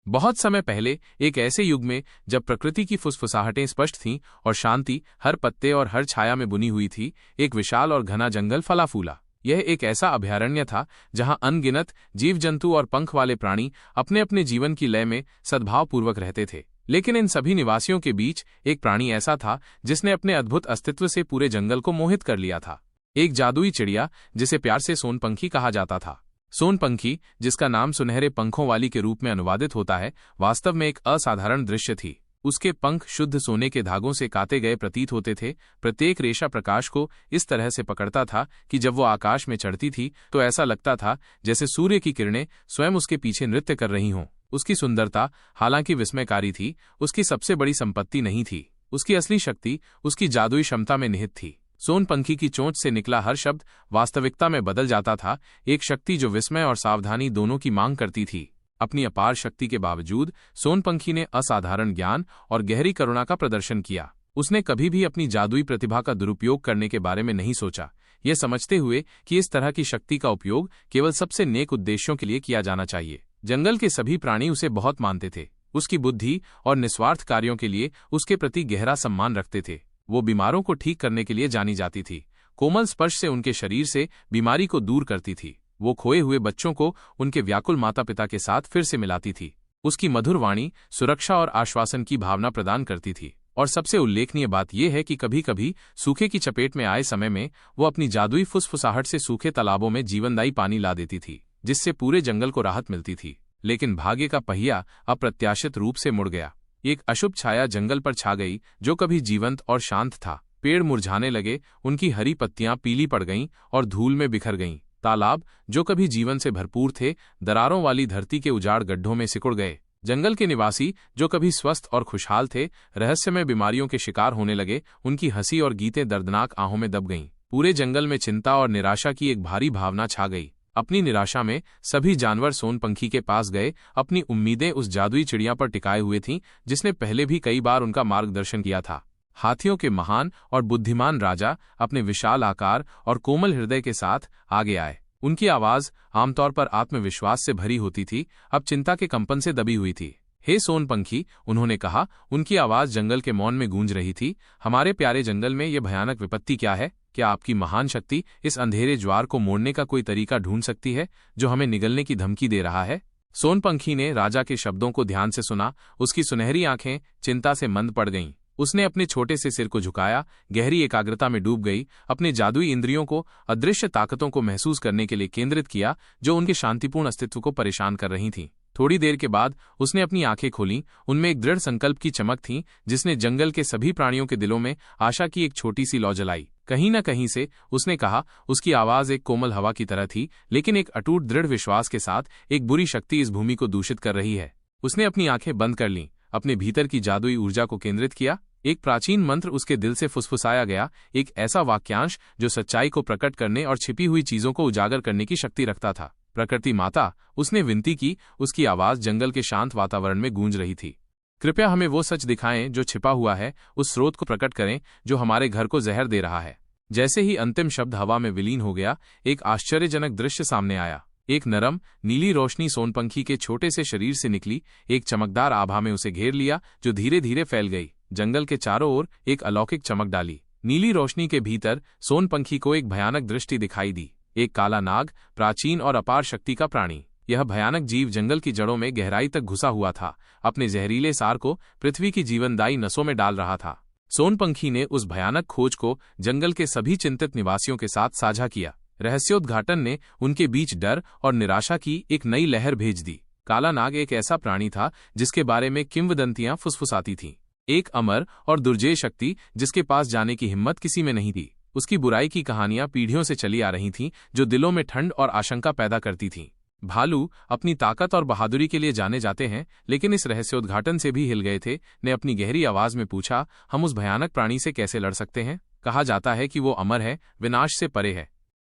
बहुत समय पहले, एक ऐसे युग में जब प्रकृति की फुसफुसाहटें स्पष्ट थीं और शांति हर पत्ते और हर छाया में बुनी हुई थी, एक विशाल और घना जंगल फला फूला। यह एक ऐसा अभयारण्य था जहां अनगिनत जीव जंतु और पंख वाले प्राणी अपने अपने जीवन की लय में सद्भावपूर्वक रहते थे। लेकिन इन सभी निवासियों के बीच एक प्राणी ऐसा था जिसने अपने अद्भुत अस्तित्व से पूरे जंगल को मोहित कर लिया था। एक जादुई चिड़िया जिसे प्यार से सोनपंखी कहा जाता था। सोनपंखी, जिसका नाम सुनहरे पंखों वाली के रूप में अनुवादित होता है, वास्तव में एक असाधारण दृश्य थी। उसके पंख शुद्ध सोने के धागों से काते गए प्रतीत होते थे। प्रत्येक रेशा प्रकाश को इस तरह से पकड़ता था कि जब वो आकाश में चढ़ती थी तो ऐसा लगता था जैसे सूर्य की किरणें स्वयं उसके पीछे नृत्य कर रही हों। उसकी सुंदरता हालांकि विस्मयकारी थी, उसकी सबसे बड़ी संपत्ति नहीं थी। उसकी असली शक्ति उसकी जादुई क्षमता में निहित थी। सोनपंखी की चोंच से निकला हर शब्द वास्तविकता में बदल जाता था, एक शक्ति जो विस्मय और सावधानी दोनों की मांग करती थी। अपनी अपार शक्ति के बावजूद सोनपंखी ने असाधारण ज्ञान और गहरी करुणा का प्रदर्शन किया। उसने कभी भी अपनी जादुई प्रतिभा का दुरुपयोग करने के बारे में नहीं सोचा, यह समझते हुए कि इस तरह की शक्ति का उपयोग केवल सबसे नेक उद्देश्यों के लिए किया जाना चाहिए। जंगल के सभी प्राणी उसे बहुत मानते थे। उसकी बुद्धि और निस्वार्थ कार्यों के लिए उसके प्रति गहरा सम्मान रखते थे। वो बीमारों को ठीक करने के लिए जानी जाती थी। कोमल स्पर्श से उनके शरीर से बीमारी को दूर करती थी। वो खोए हुए बच्चों को उनके व्याकुल माता पिता के साथ फिर से मिलाती थी। उसकी मधुर वाणी सुरक्षा और आश्वासन की भावना प्रदान करती थी। और सबसे उल्लेखनीय बात यह है कि कभी कभी सूखे की चपेट में आए समय में वो अपनी जादुई फुसफुसाहट से सूखे तालाबों में जीवनदायी पानी ला देती थी, जिससे पूरे जंगल को राहत मिलती थी। लेकिन भाग्य का पहिया अप्रत्याशित रूप से मुड़ गया। एक अशुभ छाया जंगल पर छा गई जो कभी जीवंत और शांत था। पेड़ मुरझाने लगे, उनकी हरी पत्तियां पीली पड़ गईं और धूल में बिखर गईं। तालाब, जो कभी जीवन से भरपूर थे, दरारों वाली धरती के उजाड़ गड्ढों में सिकुड़ गए। जंगल के निवासी, जो कभी स्वस्थ और खुशहाल थे, रहस्यमय बीमारियों के शिकार होने लगे। उनकी हंसी और गीतें दर्दनाक आहों में दब गईं। पूरे जंगल में चिंता और निराशा की एक भारी भावना छा गई। अपनी निराशा में सभी जानवर सोनपंखी के पास गए। अपनी उम्मीदें उस जादुई चिड़िया पर टिकाए हुए थीं जिसने पहले भी कई बार उनका मार्गदर्शन किया था। हाथियों के महान और बुद्धिमान राजा अपने विशाल आकार और कोमल हृदय के साथ आगे आए। उनकी आवाज आमतौर पर आत्मविश्वास से भरी होती थी, अब चिंता के कंपन से दबी हुई थी। हे सोनपंखी, उन्होंने कहा। उनकी आवाज जंगल के मौन में गूंज रही थी। हमारे प्यारे जंगल में यह भयानक विपत्ति क्या है? क्या आपकी महान शक्ति इस अंधेरे ज्वार को मोड़ने का कोई तरीका ढूंढ सकती है जो हमें निगलने की धमकी दे रहा है? सोनपंखी ने राजा के शब्दों को ध्यान से सुना। उसकी सुनहरी आंखें चिंता से मंद पड़ गईं। उसने अपने छोटे से सिर को झुकाया, गहरी एकाग्रता में डूब गई, अपने जादुई इंद्रियों को अदृश्य ताकतों को महसूस करने के लिए केंद्रित किया जो उनके शांतिपूर्ण अस्तित्व को परेशान कर रही थीं। थोड़ी देर के बाद उसने अपनी आंखें खोलीं। उनमें एक दृढ़ संकल्प की चमक थी जिसने जंगल के सभी प्राणियों के दिलों में आशा की एक छोटी सी लौ जलाई। कहीं न कहीं से उसने कहा। उसकी आवाज एक कोमल हवा की तरह थी, लेकिन एक अटूट दृढ़ विश्वास के साथ, एक बुरी शक्ति इस भूमि को दूषित कर रही है। उसने अपनी आंखें बंद कर लीं, अपने भीतर की जादुई ऊर्जा को केंद्रित किया। एक प्राचीन मंत्र उसके दिल से फुसफुसाया गया, एक ऐसा वाक्यांश जो सच्चाई को प्रकट करने और छिपी हुई चीजों को उजागर करने की शक्ति रखता था। प्रकृति माता, उसने विनती की। उसकी आवाज जंगल के शांत वातावरण में गूंज रही थी। कृपया हमें वो सच दिखाएं जो छिपा हुआ है, उस स्रोत को प्रकट करें जो हमारे घर को जहर दे रहा है। जैसे ही अंतिम शब्द हवा में विलीन हो गया, एक आश्चर्यजनक दृश्य सामने आया। एक नरम नीली रोशनी सोनपंखी के छोटे से शरीर से निकली, एक चमकदार आभा में उसे घेर लिया जो धीरे धीरे फैल गई, जंगल के चारों ओर एक अलौकिक चमक डाली। नीली रोशनी के भीतर सोनपंखी को एक भयानक दृष्टि दिखाई दी। एक काला नाग, प्राचीन और अपार शक्ति का प्राणी। यह भयानक जीव जंगल की जड़ों में गहराई तक घुसा हुआ था, अपने जहरीले सार को पृथ्वी की जीवनदायी नसों में डाल रहा था। सोनपंखी ने उस भयानक खोज को जंगल के सभी चिंतित निवासियों के साथ साझा किया। रहस्योद्घाटन ने उनके बीच डर और निराशा की एक नई लहर भेज दी। काला नाग एक ऐसा प्राणी था जिसके बारे में किंवदंतियां फुसफुसाती थीं। एक अमर और दुर्जेय शक्ति जिसके पास जाने की हिम्मत किसी में नहीं थी। उसकी बुराई की कहानियां पीढ़ियों से चली आ रही थीं जो दिलों में ठंड और आशंका पैदा करती थीं। भालू अपनी ताकत और बहादुरी के लिए जाने जाते हैं, लेकिन इस रहस्योद्घाटन से भी हिल गए थे। ने अपनी गहरी आवाज में पूछा, हम उस भयानक प्राणी से कैसे लड़ सकते हैं? कहा जाता है कि वो अमर है, विनाश से परे है।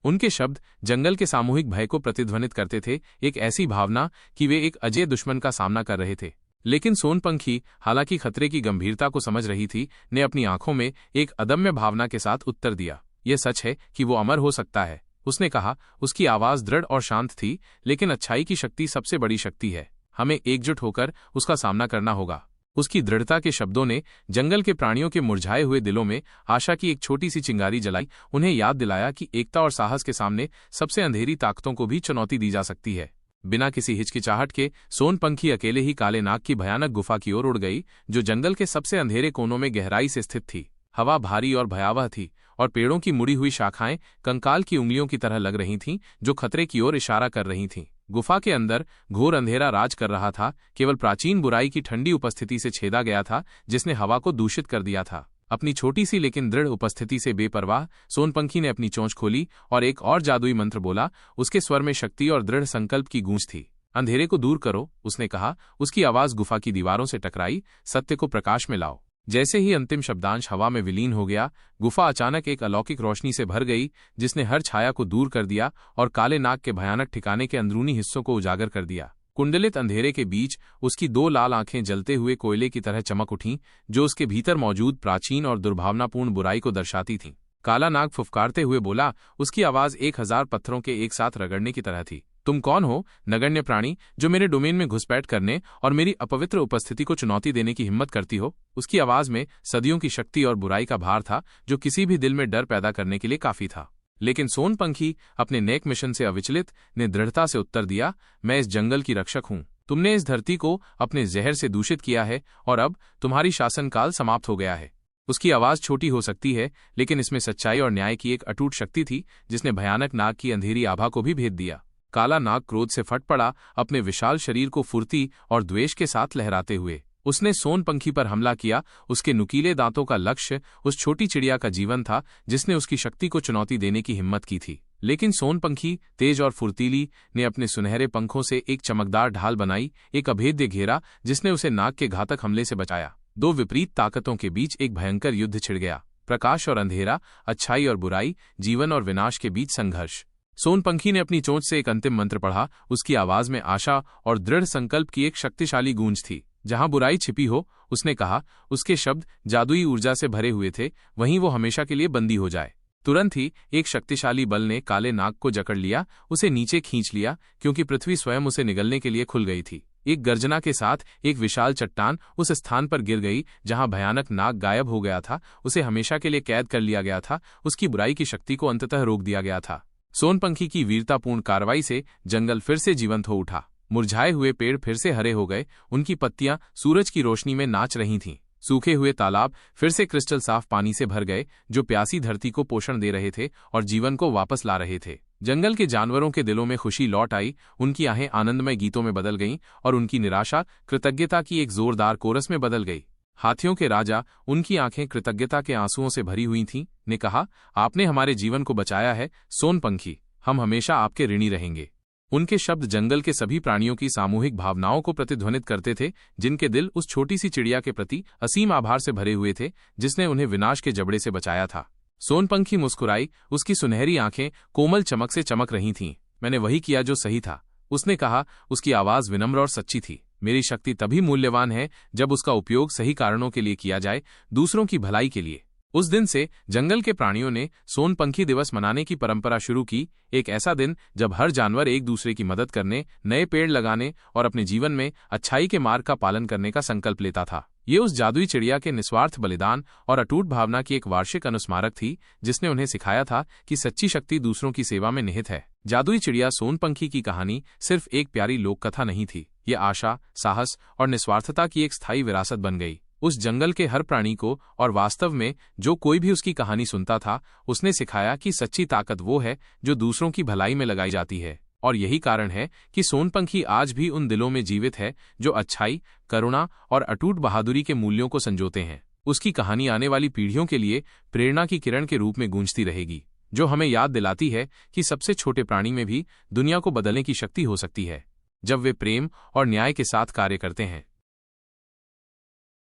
उनके शब्द जंगल के सामूहिक भय को प्रतिध्वनित करते थे, एक ऐसी भावना कि वे एक अजय दुश्मन का सामना कर रहे थे। लेकिन सोनपंखी, हालांकि खतरे की गंभीरता को समझ रही थी, ने अपनी आंखों में एक अदम्य भावना के साथ उत्तर दिया, यह सच है कि वो अमर हो सकता है। उसने कहा। उसकी आवाज दृढ़ और शांत थी, लेकिन अच्छाई की शक्ति सबसे बड़ी शक्ति है। हमें एकजुट होकर उसका सामना करना होगा। उसकी दृढ़ता के शब्दों ने जंगल के प्राणियों के मुरझाए हुए दिलों में आशा की एक छोटी सी चिंगारी जलाई, उन्हें याद दिलाया कि एकता और साहस के सामने सबसे अंधेरी ताकतों को भी चुनौती दी जा सकती है। बिना किसी हिचकिचाहट के सोनपंखी अकेले ही काले नाग की भयानक गुफा की ओर उड़ गई, जो जंगल के सबसे अंधेरे कोनों में गहराई से स्थित थी। हवा भारी और भयावह थी, और पेड़ों की मुड़ी हुई शाखाएं कंकाल की उंगलियों की तरह लग रही थीं, जो खतरे की ओर इशारा कर रही थीं। गुफा के अंदर घोर अंधेरा राज कर रहा था, केवल प्राचीन बुराई की ठंडी उपस्थिति से छेदा गया था, जिसने हवा को दूषित कर दिया था। अपनी छोटी सी लेकिन दृढ़ उपस्थिति से बेपरवाह सोनपंखी ने अपनी चोंच खोली और एक और जादुई मंत्र बोला। उसके स्वर में शक्ति और दृढ़ संकल्प की गूंज थी। अंधेरे को दूर करो, उसने कहा। उसकी आवाज गुफा की दीवारों से टकराई। सत्य को प्रकाश में लाओ। जैसे ही अंतिम शब्दांश हवा में विलीन हो गया, गुफा अचानक एक अलौकिक रोशनी से भर गई, जिसने हर छाया को दूर कर दिया और काले नाग के भयानक ठिकाने के अंदरूनी हिस्सों को उजागर कर दिया। कुंडलित अंधेरे के बीच उसकी दो लाल आंखें जलते हुए कोयले की तरह चमक उठीं, जो उसके भीतर मौजूद प्राचीन और दुर्भावनापूर्ण बुराई को दर्शाती थीं। काला नाग फुफकारते हुए बोला, उसकी आवाज 1000 पत्थरों के एक साथ रगड़ने की तरह थी। तुम कौन हो, नगण्य प्राणी, जो मेरे डोमेन में घुसपैठ करने और मेरी अपवित्र उपस्थिति को चुनौती देने की हिम्मत करती हो? उसकी आवाज में सदियों की शक्ति और बुराई का भार था, जो किसी भी दिल में डर पैदा करने के लिए काफी था। लेकिन सोनपंखी, अपने नेक मिशन से अविचलित, ने दृढ़ता से उत्तर दिया, मैं इस जंगल की रक्षक हूं। तुमने इस धरती को अपने जहर से दूषित किया है, और अब तुम्हारी शासनकाल समाप्त हो गया है। उसकी आवाज छोटी हो सकती है, लेकिन इसमें सच्चाई और न्याय की एक अटूट शक्ति थी, जिसने भयानक नाग की अंधेरी आभा को भी भेद दिया। काला नाग क्रोध से फट पड़ा, अपने विशाल शरीर को फुर्ती और द्वेष के साथ लहराते हुए उसने सोनपंखी पर हमला किया। उसके नुकीले दांतों का लक्ष्य उस छोटी चिड़िया का जीवन था, जिसने उसकी शक्ति को चुनौती देने की हिम्मत की थी। लेकिन सोनपंखी, तेज और फुर्तीली, ने अपने सुनहरे पंखों से एक चमकदार ढाल बनाई, एक अभेद्य घेरा, जिसने उसे नाग के घातक हमले से बचाया। दो विपरीत ताकतों के बीच एक भयंकर युद्ध छिड़ गया। प्रकाश और अंधेरा, अच्छाई और बुराई, जीवन और विनाश के बीच संघर्ष। सोनपंखी ने अपनी चोंच से एक अंतिम मंत्र पढ़ा। उसकी आवाज में आशा और दृढ़ संकल्प की एक शक्तिशाली गूंज थी। जहां बुराई छिपी हो, उसने कहा, उसके शब्द जादुई ऊर्जा से भरे हुए थे, वहीं वो हमेशा के लिए बंदी हो जाए। तुरंत ही एक शक्तिशाली बल ने काले नाग को जकड़ लिया, उसे नीचे खींच लिया, क्योंकि पृथ्वी स्वयं उसे निगलने के लिए खुल गई थी। एक गर्जना के साथ एक विशाल चट्टान उस स्थान पर गिर गई जहां भयानक नाग गायब हो गया था। उसे हमेशा के लिए कैद कर लिया गया था। उसकी बुराई की शक्ति को अंततः रोक दिया गया था। सोनपंखी की वीरतापूर्ण कार्रवाई से जंगल फिर से जीवंत हो उठा। मुरझाए हुए पेड़ फिर से हरे हो गए, उनकी पत्तियां सूरज की रोशनी में नाच रही थीं। सूखे हुए तालाब फिर से क्रिस्टल साफ पानी से भर गए, जो प्यासी धरती को पोषण दे रहे थे और जीवन को वापस ला रहे थे। जंगल के जानवरों के दिलों में खुशी लौट आई, उनकी आहें आनंदमय गीतों में बदल गईं और उनकी निराशा कृतज्ञता की एक जोरदार कोरस में बदल गई। हाथियों के राजा, उनकी आंखें कृतज्ञता के आंसुओं से भरी हुई थीं, ने कहा, आपने हमारे जीवन को बचाया है सोनपंखी, हम हमेशा आपके ऋणी रहेंगे। उनके शब्द जंगल के सभी प्राणियों की सामूहिक भावनाओं को प्रतिध्वनित करते थे, जिनके दिल उस छोटी सी चिड़िया के प्रति असीम आभार से भरे हुए थे, जिसने उन्हें विनाश के जबड़े से बचाया था। सोनपंखी मुस्कुराई, उसकी सुनहरी आंखें कोमल चमक से चमक रही थीं। मैंने वही किया जो सही था, उसने कहा। उसकी आवाज विनम्र और सच्ची थी। मेरी शक्ति तभी मूल्यवान है जब उसका उपयोग सही कारणों के लिए किया जाए, दूसरों की भलाई के लिए। उस दिन से जंगल के प्राणियों ने सोनपंखी दिवस मनाने की परंपरा शुरू की, एक ऐसा दिन जब हर जानवर एक दूसरे की मदद करने, नए पेड़ लगाने और अपने जीवन में अच्छाई के मार्ग का पालन करने का संकल्प लेता था। ये उस जादुई चिड़िया के निस्वार्थ बलिदान और अटूट भावना की एक वार्षिक अनुस्मारक थी, जिसने उन्हें सिखाया था कि सच्ची शक्ति दूसरों की सेवा में निहित है। जादुई चिड़िया सोनपंखी की कहानी सिर्फ एक प्यारी लोक कथा नहीं थी, ये आशा, साहस और निस्वार्थता की एक स्थायी विरासत बन गई। उस जंगल के हर प्राणी को, और वास्तव में जो कोई भी उसकी कहानी सुनता था, उसने सिखाया कि सच्ची ताकत वो है जो दूसरों की भलाई में लगाई जाती है। और यही कारण है कि सोनपंखी आज भी उन दिलों में जीवित है जो अच्छाई, करुणा और अटूट बहादुरी के मूल्यों को संजोते हैं। उसकी कहानी आने वाली पीढ़ियों के लिए प्रेरणा की किरण के रूप में गूंजती रहेगी, जो हमें याद दिलाती है कि सबसे छोटे प्राणी में भी दुनिया को बदलने की शक्ति हो सकती है, जब वे प्रेम और न्याय के साथ कार्य करते हैं।